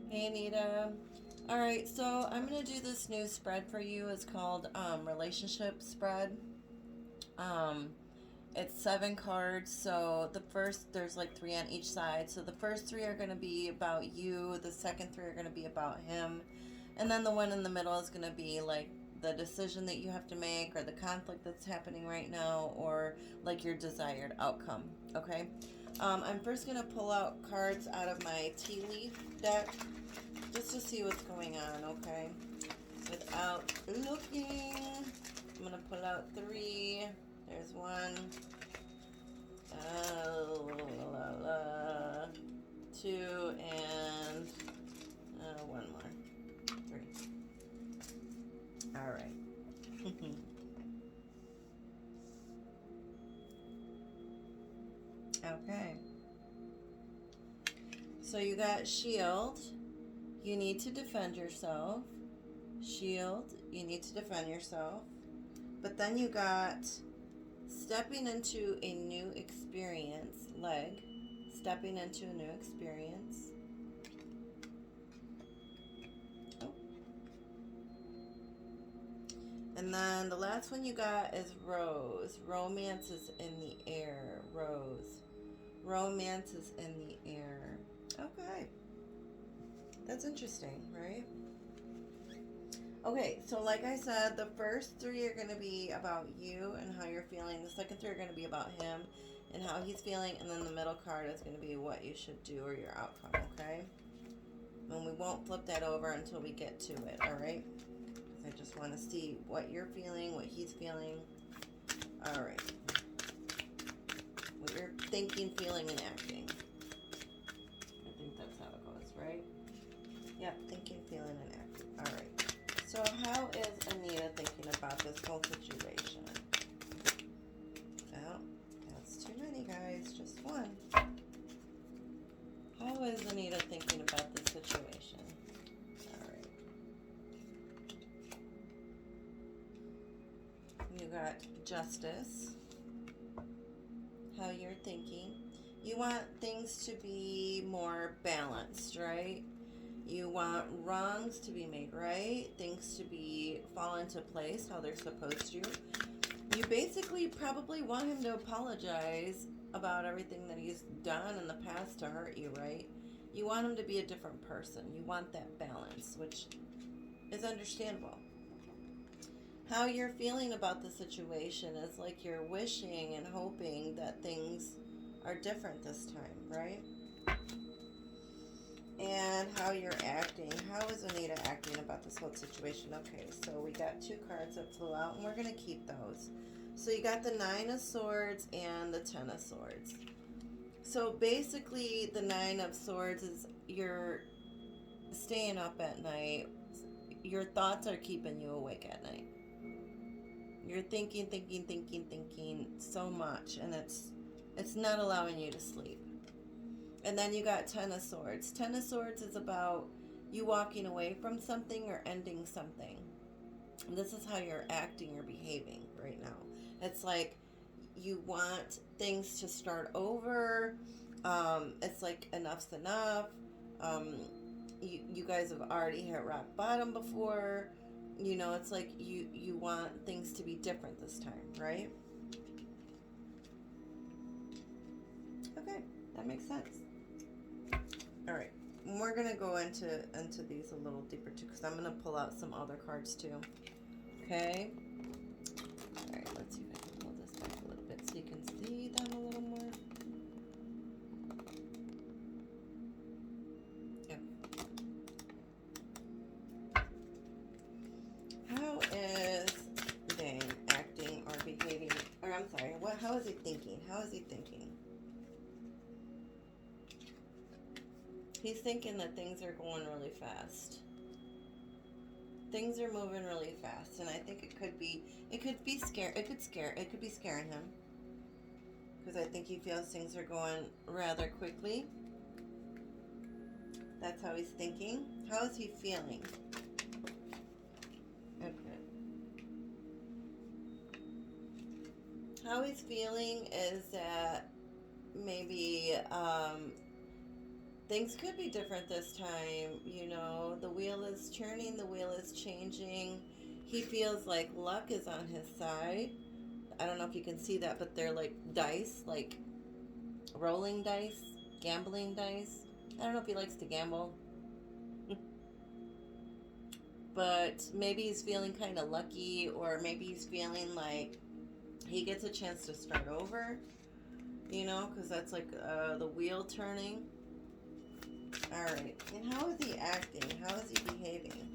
Hey Anita. All right, so I'm gonna do this new spread for you. It's called relationship spread. Um, it's 7 cards. So the first there's like three on each side. So the first three are gonna be about you. The second three are gonna be about him, and then the one in the middle is gonna be like the decision that you have to make, or the conflict that's happening right now, or like your desired outcome. Okay. I'm first gonna pull out cards out of my tea leaf deck just to see what's going on, okay? Without looking, I'm gonna pull out three. There's one, two, and one more. Three. All right. Okay. So you got shield. You need to defend yourself. Shield. You need to defend yourself. But then you got stepping into a new experience, leg, stepping into a new experience. Oh. And then the last one you got is rose. Romance is in the air. Rose. Romance is in the air. Okay. That's interesting, right? Okay, so like I said, the first three are going to be about you and how you're feeling. The second three are going to be about him and how he's feeling. And then the middle card is going to be what you should do or your outcome, okay? And we won't flip that over until we get to it, all right? Because I just want to see what you're feeling, what he's feeling. All right. What you're thinking, feeling, and acting. I think that's how it goes, right? Yep, thinking, feeling, and acting. All right. So how is Anita thinking about this whole situation? Oh, that's too many, guys. Just one. How is Anita thinking about this situation? All right. You got justice. How you're thinking. You want things to be more balanced, right? You want wrongs to be made right, things to be fall into place how they're supposed to. You basically probably want him to apologize about everything that he's done in the past to hurt you, right? You want him to be a different person. You want that balance, which is understandable. How you're feeling about the situation is like you're wishing and hoping that things are different this time, right? And how you're acting. How is Anita acting about this whole situation? Okay, so we got two cards that flew out, and we're going to keep those. So you got the Nine of Swords and the Ten of Swords. So basically, the Nine of Swords is you're staying up at night. Your thoughts are keeping you awake at night. You're thinking so much, and it's not allowing you to sleep. And then you got Ten of Swords. Ten of Swords is about you walking away from something or ending something. And this is how you're acting or behaving right now. It's like you want things to start over. It's like enough's enough. Um, you guys have already hit rock bottom before. You know, it's like you want things to be different this time, right? Okay, that makes sense. All right, we're gonna go into these a little deeper too, because I'm gonna pull out some other cards too. Okay. All right, let's see if I can pull this back a little bit so you can see them a little more. Yeah. How is Dane acting or behaving? Or I'm sorry, what? How is he thinking? How is he thinking? He's thinking that things are going really fast. Things are moving really fast, and I think it could be it could be scaring him, because I think he feels things are going rather quickly. That's how he's thinking. How is he feeling? Okay. How he's feeling is that maybe Things could be different this time. You know, the wheel is turning, the wheel is changing. He feels like luck is on his side. I don't know if you can see that, but they're like dice, like rolling dice, gambling dice. I don't know if he likes to gamble, but maybe he's feeling kind of lucky, or maybe he's feeling like he gets a chance to start over, you know, because that's like the wheel turning. All right. And how is he acting? How is he behaving?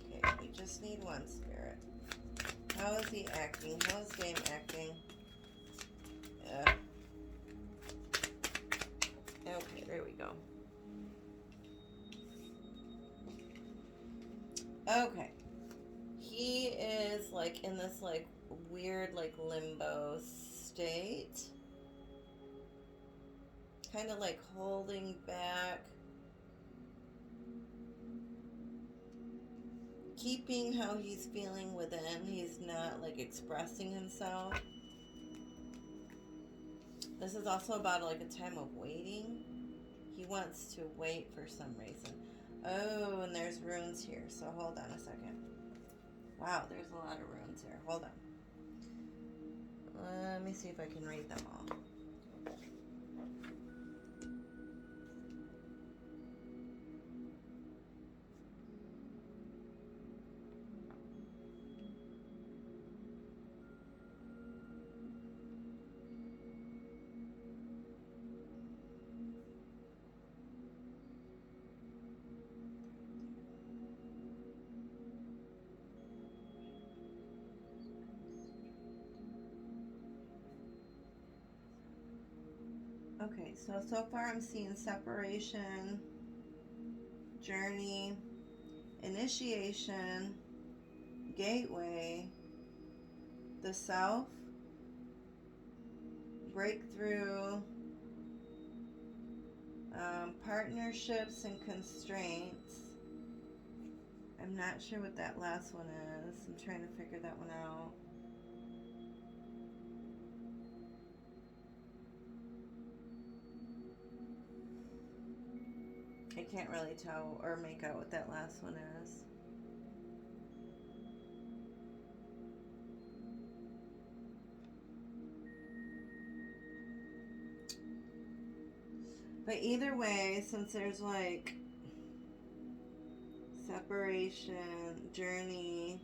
Okay, we just need one, Spirit. How is he acting? How is Game acting? Okay, there we go. Okay. He is like in this like weird like limbo state. Kind of like holding back. Keeping how he's feeling within. He's not like expressing himself. This is also about like a time of waiting. He wants to wait for some reason. Oh, and there's runes here. So hold on a second. Wow, there's a lot of runes here. Hold on. Let me see if I can read them all. Okay, so far I'm seeing separation, journey, initiation, gateway, the self, breakthrough, partnerships and constraints. I'm not sure what that last one is. I'm trying to figure that one out. I can't really tell or make out what that last one is. But either way, since there's like separation, journey,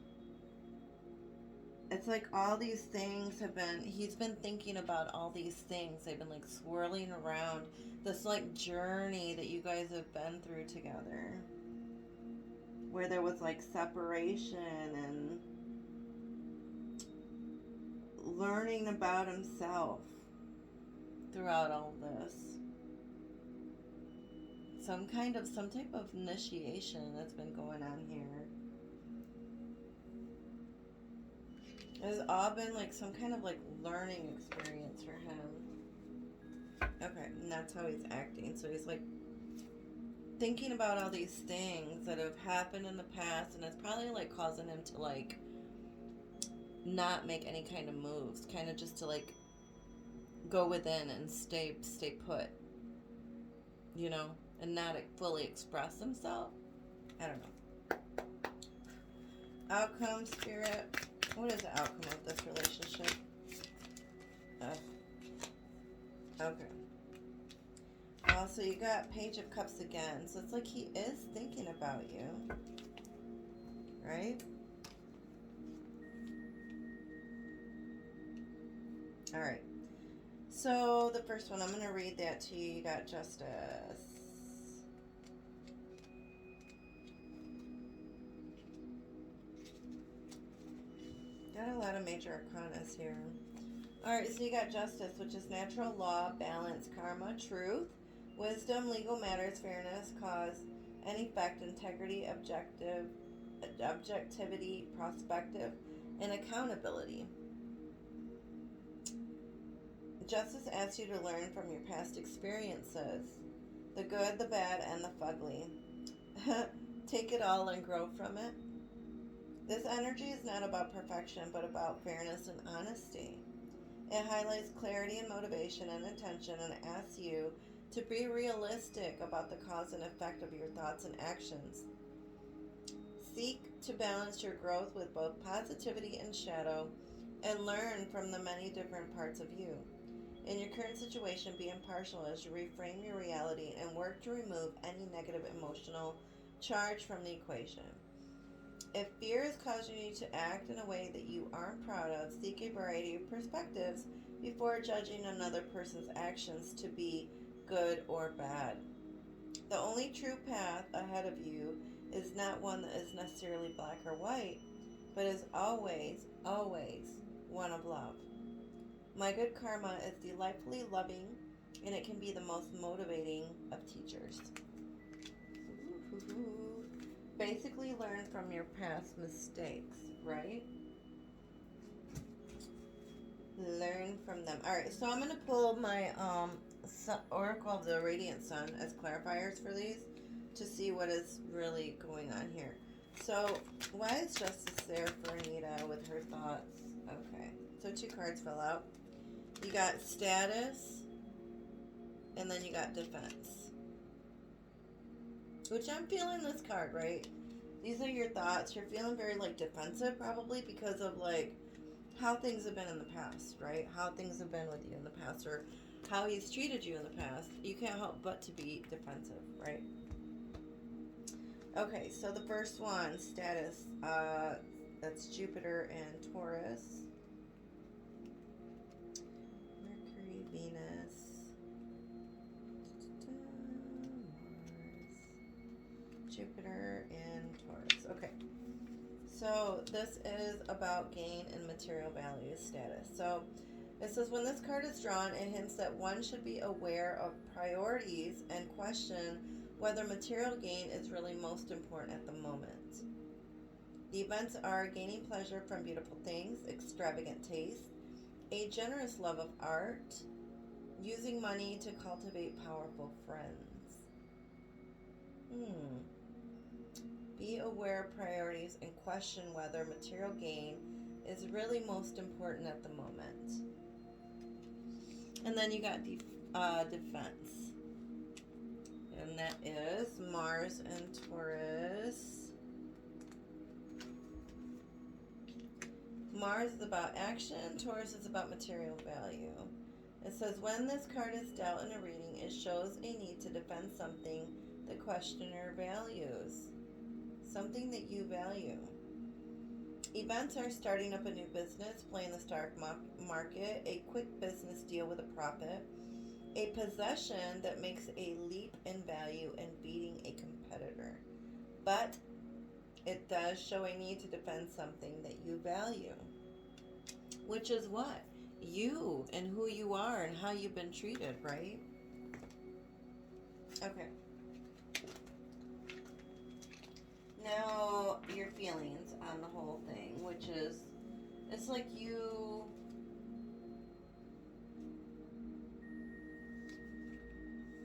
it's like all these things have been, he's been thinking about all these things. They've been like swirling around this like journey that you guys have been through together, where there was like separation and learning about himself throughout all this. Some type of initiation that's been going on here. It's all been like some kind of like learning experience for him. Okay, and that's how he's acting. So he's like thinking about all these things that have happened in the past, and it's probably like causing him to like not make any kind of moves, kind of just to like go within and stay put, you know, and not fully express himself. I don't know. Outcome, Spirit. What is the outcome of this relationship? Okay. So you got Page of Cups again. So it's like he is thinking about you. Right? Alright. So the first one, I'm going to read that to you. You got Justice. Got a lot of major arcanas here. Alright, so you got Justice, which is natural law, balance, karma, truth, wisdom, legal matters, fairness, cause and effect, integrity, objectivity, prospective, and accountability. Justice asks you to learn from your past experiences, the good, the bad, and the fugly. Take it all and grow from it. This energy is not about perfection, but about fairness and honesty. It highlights clarity and motivation and intention and asks you to be realistic about the cause and effect of your thoughts and actions. Seek to balance your growth with both positivity and shadow and learn from the many different parts of you. In your current situation, be impartial as you reframe your reality and work to remove any negative emotional charge from the equation. If fear is causing you to act in a way that you aren't proud of, seek a variety of perspectives before judging another person's actions to be good or bad. The only true path ahead of you is not one that is necessarily black or white, but is always, always one of love. My good karma is delightfully loving, and it can be the most motivating of teachers. Basically, learn from your past mistakes, right? Learn from them. All right, so I'm going to pull my Oracle of the Radiant Sun as clarifiers for these to see what is really going on here. So, why is justice there for Anita with her thoughts? Okay, so 2 cards fell out. You got status, and then you got defense. Which I'm feeling this card, right? These are your thoughts. You're feeling very, like, defensive probably because of, like, how things have been in the past, right? How things have been with you in the past, or how he's treated you in the past. You can't help but to be defensive, right? Okay, so the first one, status, that's Jupiter and Taurus. Mercury, Venus, Mars, Jupiter, and Taurus. Okay, so this is about gain and material value status. So it says when this card is drawn, it hints that one should be aware of priorities and question whether material gain is really most important at the moment. The events are gaining pleasure from beautiful things, extravagant taste, a generous love of art, using money to cultivate powerful friends. Be aware of priorities and question whether material gain is really most important at the moment. And then you got defense. And that is Mars and Taurus. Mars is about action. Taurus is about material value. It says when this card is dealt in a reading, it shows a need to defend something the questioner values. Something that you value. Events are starting up a new business, playing the stock market, a quick business deal with a profit, a possession that makes a leap in value and beating a competitor. But it does show a need to defend something that you value. Which is what? You and who you are and how you've been treated, right? Okay. Now, your feelings on the whole thing, which is, it's like you...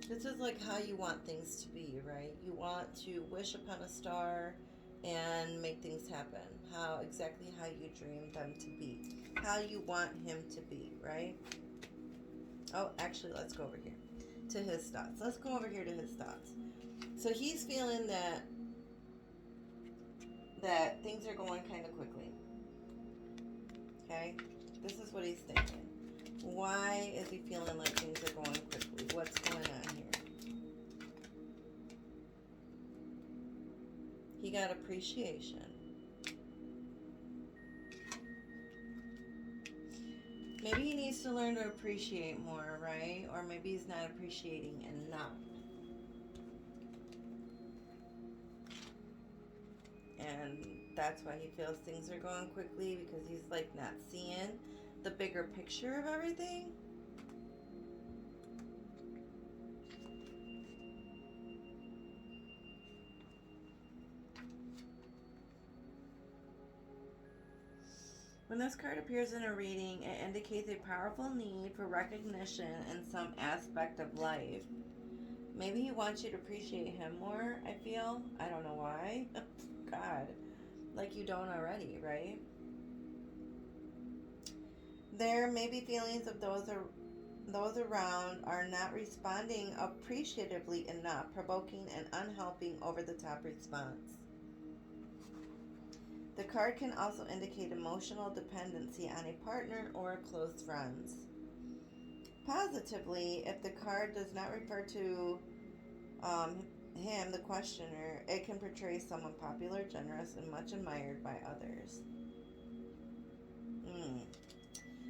This is like how you want things to be, right? You want to wish upon a star and make things happen. Exactly how you dream them to be. How you want him to be, right? Oh, actually, let's go over here to his thoughts. Let's go over here to his thoughts. So he's feeling that things are going kind of quickly. Okay? This is what he's thinking. Why is he feeling like things are going quickly? What's going on here? He got appreciation. Maybe he needs to learn to appreciate more, right? Or maybe he's not appreciating enough. And that's why he feels things are going quickly, because he's like not seeing the bigger picture of everything. When this card appears in a reading, it indicates a powerful need for recognition in some aspect of life. Maybe he wants you to appreciate him more, I feel. I don't know why. God. Like you don't already, right? There may be feelings of those around are not responding appreciatively enough, provoking an unhelping, over-the-top response. The card can also indicate emotional dependency on a partner or close friends. Positively, if the card does not refer to him, the questioner, it can portray someone popular, generous, and much admired by others. Hmm.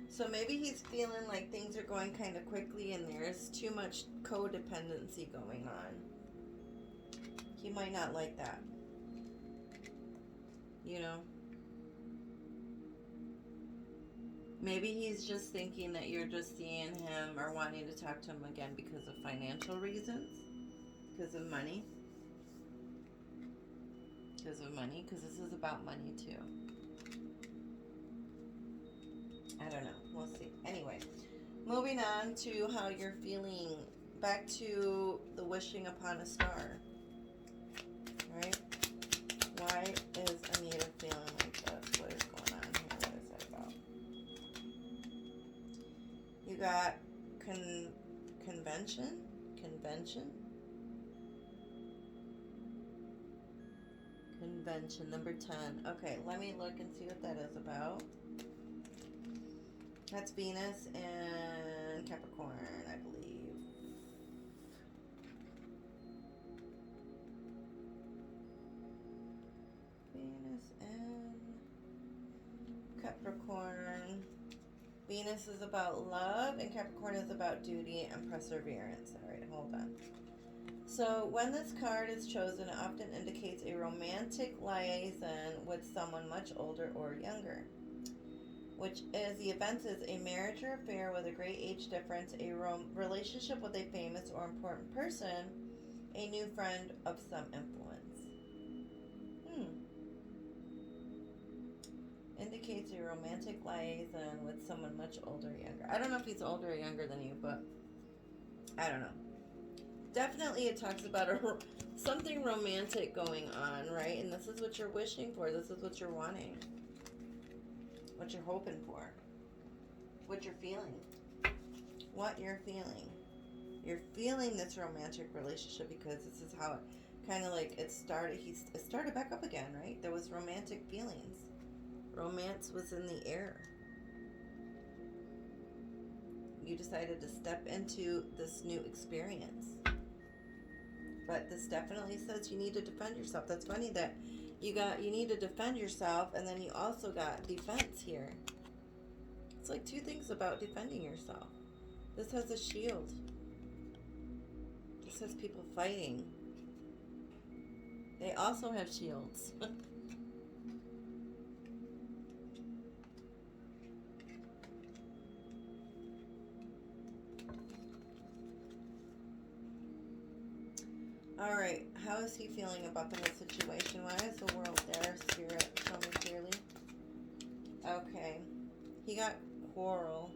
So maybe he's feeling like things are going kind of quickly and there's too much codependency going on. He might not like that. You know? Maybe he's just thinking that you're just seeing him or wanting to talk to him again because of financial reasons. Because of money. Because this is about money too. I don't know. We'll see. Anyway, moving on to how you're feeling. Back to the wishing upon a star. Right? Why is Anita feeling like this? What is going on here? What is that about? You got convention. Convention, number 10. Okay, let me look and see what that is about. That's Venus and Capricorn, I believe. Venus and Capricorn. Venus is about love and Capricorn is about duty and perseverance. All right, hold on. So when this card is chosen, it often indicates a romantic liaison with someone much older or younger, which is the event is a marriage or affair with a great age difference, a relationship with a famous or important person, a new friend of some influence. Indicates a romantic liaison with someone much older or younger. I don't know if he's older or younger than you, but I don't know. Definitely it talks about something romantic going on, right? And this is what you're wishing for. This is what you're wanting. What you're hoping for. What you're feeling. What you're feeling. You're feeling this romantic relationship because this is how it kind of like it started. It started back up again, right? There was romantic feelings. Romance was in the air. You decided to step into this new experience. But this definitely says you need to defend yourself. That's funny that you need to defend yourself, and then you also got defense here. It's like two things about defending yourself. This has a shield. This has people fighting. They also have shields. All right, how is he feeling about the whole situation? Why is the world there, Spirit? Show me clearly. Okay, he got quarrel.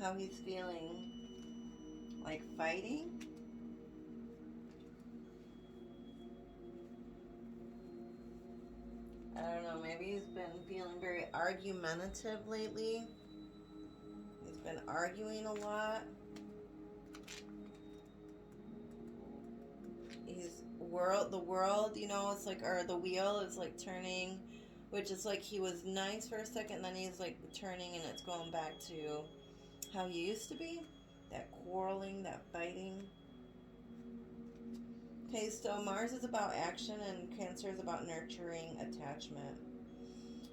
How he's feeling? Like fighting? I don't know, maybe he's been feeling very argumentative lately. He's been arguing a lot. The world, you know, it's like, or the wheel is like turning, which is like he was nice for a second, then he's like turning and it's going back to how he used to be. That quarreling, that fighting. Okay, so Mars is about action and Cancer is about nurturing attachment.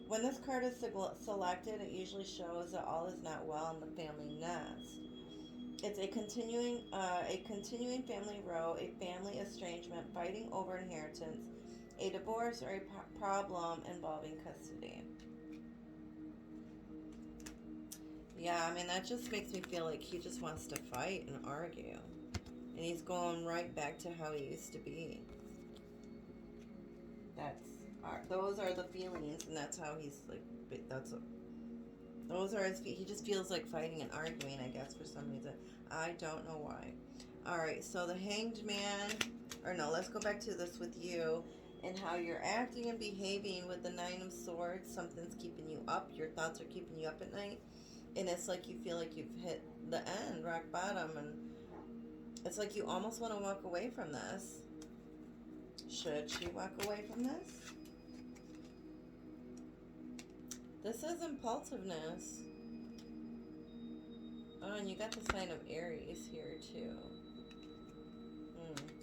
When this card is selected, it usually shows that all is not well in the family nest. It's a continuing family row, a family estrangement, fighting over inheritance, a divorce, or a problem involving custody. Yeah, I mean, that just makes me feel like he just wants to fight and argue. And he's going right back to how he used to be. Those are the feelings, and that's how he's like, those are he just feels like fighting and arguing, I guess, for some reason. I don't know why. All right, so the Hanged Man, or no, let's go back to this with you. and how you're acting and behaving with the Nine of Swords. Something's keeping you up. Your thoughts are keeping you up at night. And it's like you feel like you've hit the end, rock bottom. And it's like you almost want to walk away from this. Should she walk away from this? This is impulsiveness. Oh, and you got the sign of Aries here, too.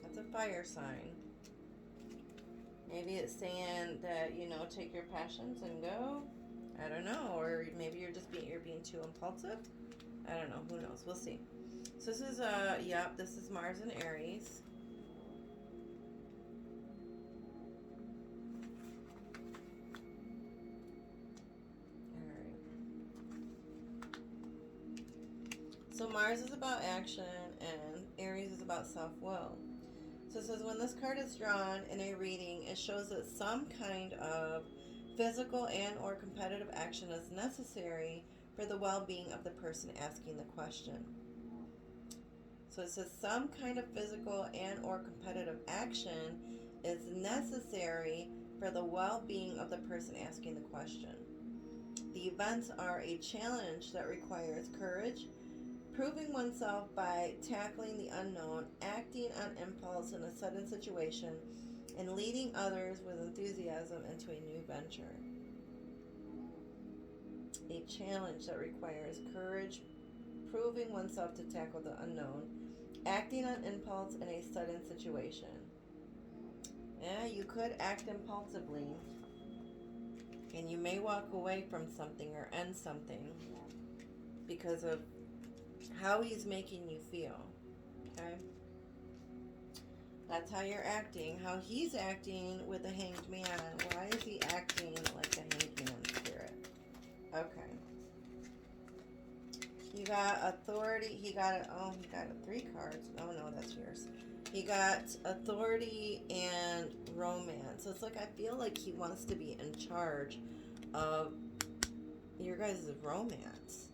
That's a fire sign. Maybe it's saying that, you know, take your passions and go. I don't know. Or maybe you're just being too impulsive. I don't know. Who knows? We'll see. So this is, yep, this is Mars and Aries. So Mars is about action and Aries is about self-will. So it says when this card is drawn in a reading, it shows that some kind of physical and or competitive action is necessary for the well-being of the person asking the question. So it says some kind of physical and or competitive action is necessary for the well-being of the person asking the question. The events are a challenge that requires courage, proving oneself by tackling the unknown, acting on impulse in a sudden situation, and leading others with enthusiasm into a new venture. A challenge that requires courage, proving oneself to tackle the unknown, acting on impulse in a sudden situation. Yeah, you could act impulsively, and you may walk away from something or end something because of how he's making you feel. Okay? That's how you're acting. How he's acting with the Hanged Man. Why is he acting like the Hanged Man spirit? Okay. You got authority. He got it. Oh, he got 3 cards. Oh, no, that's yours. He got authority and romance. So it's like I feel like he wants to be in charge of your guys' romance.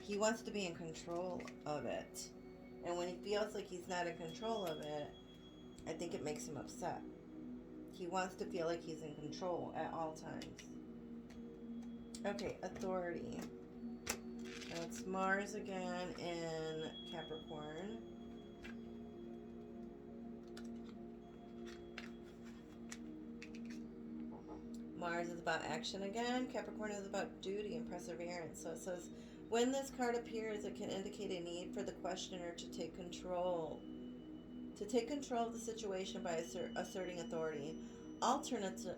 He wants to be in control of it. And when he feels like he's not in control of it, I think it makes him upset. He wants to feel like he's in control at all times. Okay, authority. That's Mars again in Capricorn. Mars is about action again. Capricorn is about duty and perseverance. So it says, when this card appears, it can indicate a need for the questioner to take control. To take control of the situation by asserting authority. Alternatively,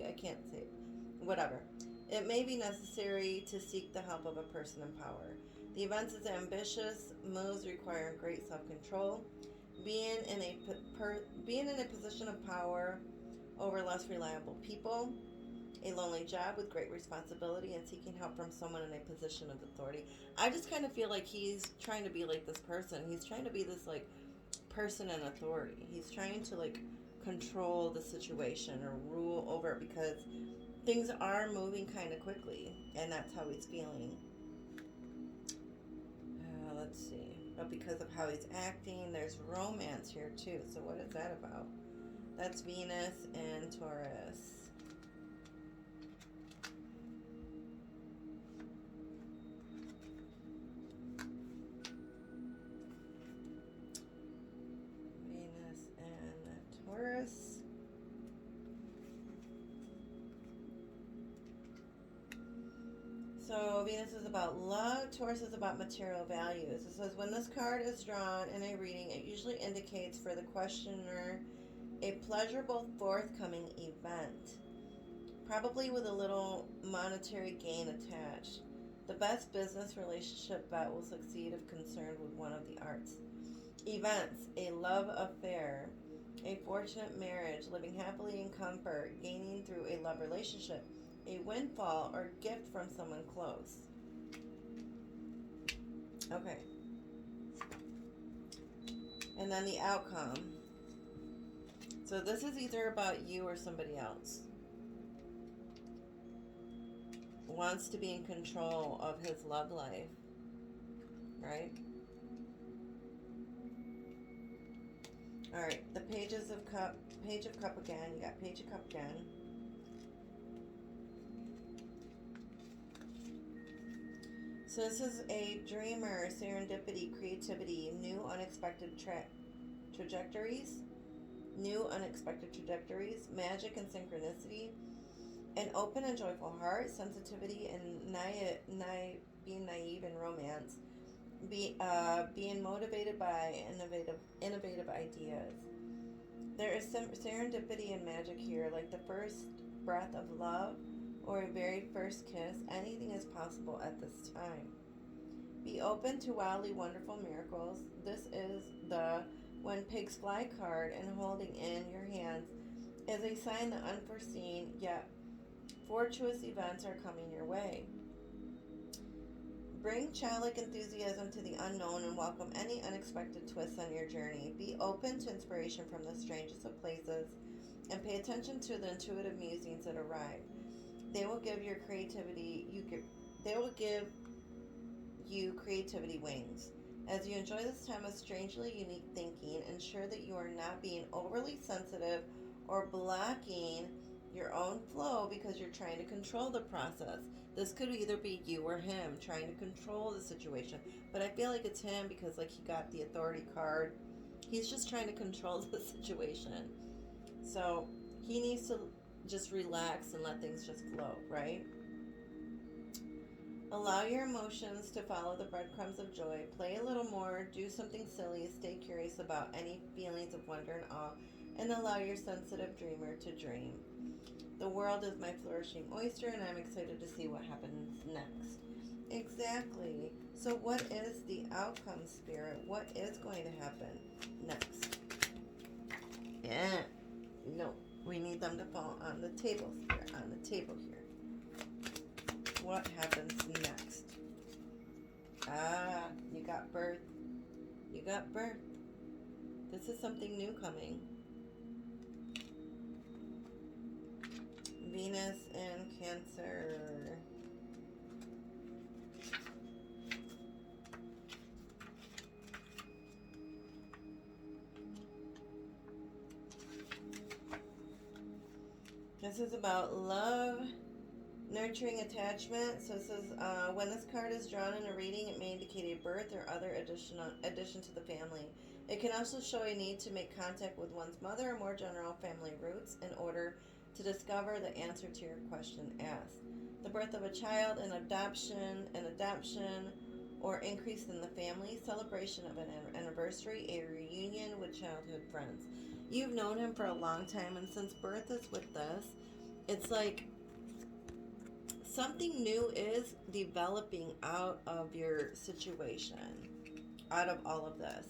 I can't say it. Whatever. It may be necessary to seek the help of a person in power. The events is ambitious moves require great self-control. Being in a position of power over less reliable people. A lonely job with great responsibility and seeking help from someone in a position of authority. I just kind of feel like he's trying to be like this person. He's trying to be this like person in authority. He's trying to like control the situation or rule over it because things are moving kind of quickly and that's how he's feeling. Let's see. But because of how he's acting, there's romance here too. So what is that about? That's Venus and Taurus. So Venus is about love, Taurus is about material values. It says when this card is drawn in a reading, it usually indicates for the questioner a pleasurable forthcoming event, probably with a little monetary gain attached. The best business relationship bet will succeed if concerned with one of the arts. Events, a love affair, a fortunate marriage, living happily in comfort, gaining through a love relationship, a windfall or gift from someone close. Okay. And then the outcome. So this is either about you or somebody else. Wants to be in control of his love life. Right? All right, the Pages of Cup, Page of Cup again. You got Page of Cup again. So this is a dreamer, serendipity, creativity, new unexpected trajectories, new unexpected trajectories, magic and synchronicity, an open and joyful heart, sensitivity and being naive in romance, being motivated by innovative ideas. There is some serendipity and magic here, like the first breath of love or a very first kiss. Anything is possible at this time. Be open to wildly wonderful miracles. This is the When Pigs Fly card, and holding in your hands is a sign that unforeseen yet fortuitous events are coming your way. Bring childlike enthusiasm to the unknown and welcome any unexpected twists on your journey. Be open to inspiration from the strangest of places and pay attention to the intuitive musings that arrive. They will give your creativity they will give you creativity wings. As you enjoy this time of strangely unique thinking, ensure that you are not being overly sensitive or blocking your own flow because you're trying to control the process. This could either be you or him trying to control the situation, but I feel like it's him because like he got the authority card. He's just trying to control the situation. So he needs to just relax and let things just flow, right? Allow your emotions to follow the breadcrumbs of joy. Play a little more, do something silly, stay curious about any feelings of wonder and awe, and allow your sensitive dreamer to dream. The world is my flourishing oyster, and I'm excited to see what happens next. Exactly. So what is the outcome, Spirit? What is going to happen next? Yeah. No. We need them to fall on the table, Spirit. On the table here. What happens next? Ah, you got birth. You got birth. This is something new coming. Venus and Cancer. This is about love, nurturing attachment. So it says, when this card is drawn in a reading, it may indicate a birth or other addition to the family. It can also show a need to make contact with one's mother or more general family roots in order to discover the answer to your question asked. The birth of a child, an adoption, or increase in the family, celebration of an anniversary, a reunion with childhood friends. You've known him for a long time, and since birth is with this, it's like something new is developing out of your situation, out of all of this.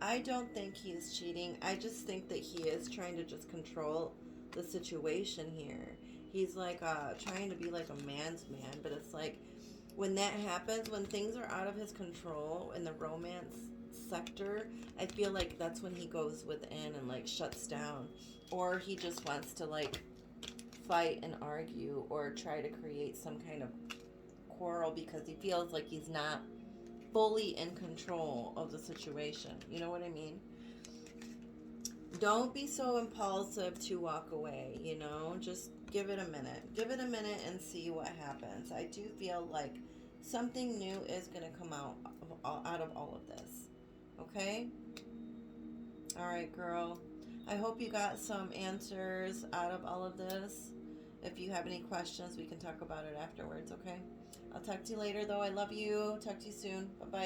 I don't think he is cheating. I just think that he is trying to just control the situation here. He's like trying to be like a man's man, but it's like when that happens, when things are out of his control in the romance sector, I feel like that's when he goes within and like shuts down, or he just wants to like fight and argue or try to create some kind of quarrel because he feels like he's not fully in control of the situation. You know what I mean? Don't be so impulsive to walk away, you know? Just give it a minute. Give it a minute and see what happens. I do feel like something new is going to come out of all of this. Okay? All right, girl. I hope you got some answers out of all of this. If you have any questions, we can talk about it afterwards, okay? I'll talk to you later, though. I love you. Talk to you soon. Bye-bye.